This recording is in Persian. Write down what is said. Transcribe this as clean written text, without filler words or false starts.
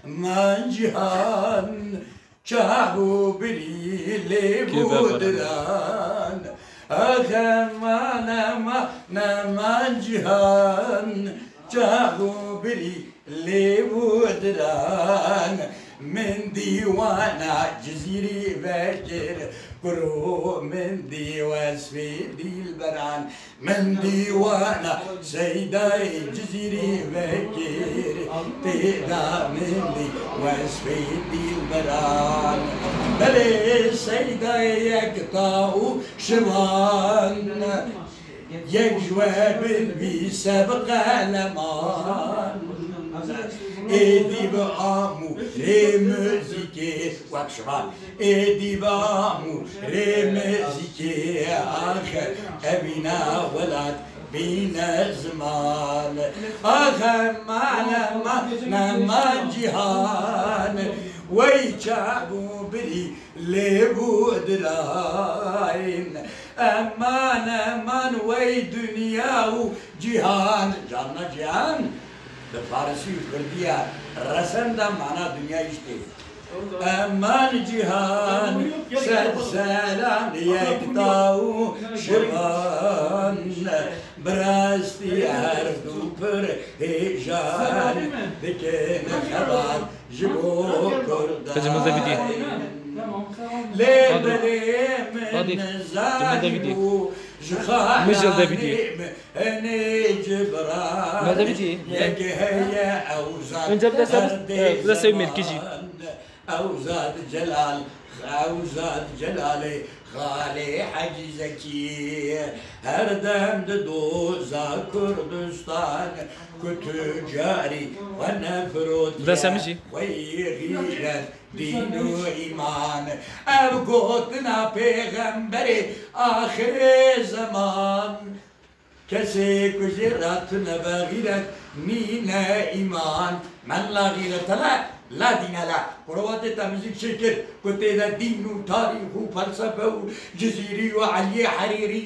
من جهان شعبو بري بودران من جهان شعبو بري بودران من ديوانا جزيري بكر برو من دي واسفي دي البران من ديوانا سيداي جزيري بكر تيدا من دي واسفي دي البران بلي سيداي يقطعو شبان يجواب بسبق لمان ايدي بامو رمزيكي وكشبان ايدي بامو رمزيكي اخر ابينا ولاد بينا زمان اخر ما جهان ويجابو بري لبو دلاين امان وي دنيا جهان جانا جهان بالفارسي والكردية رسم ده معناه دنيا يشتي امان جهان سلام يقطعو شبان براستي عرفتو پر هجان دكين خبر جبو كردان لبلي من زادو مجل دافيدي ماذا بدي؟ انت بدأ اسوي مركزي اوزاد جلالي خالي حجي زكي هردم دوزا كردستان كتجاري ونفرود ويغيرت دين وإيمان أبقوتنا پیغمبر آخر زمان كسي كجراتنا بغيرت نينا إيمان من لا غيرت لا دين لا قروات تمزيك شكر كنت دين وتاريخ وفلسفة وجزيري وعلي حريري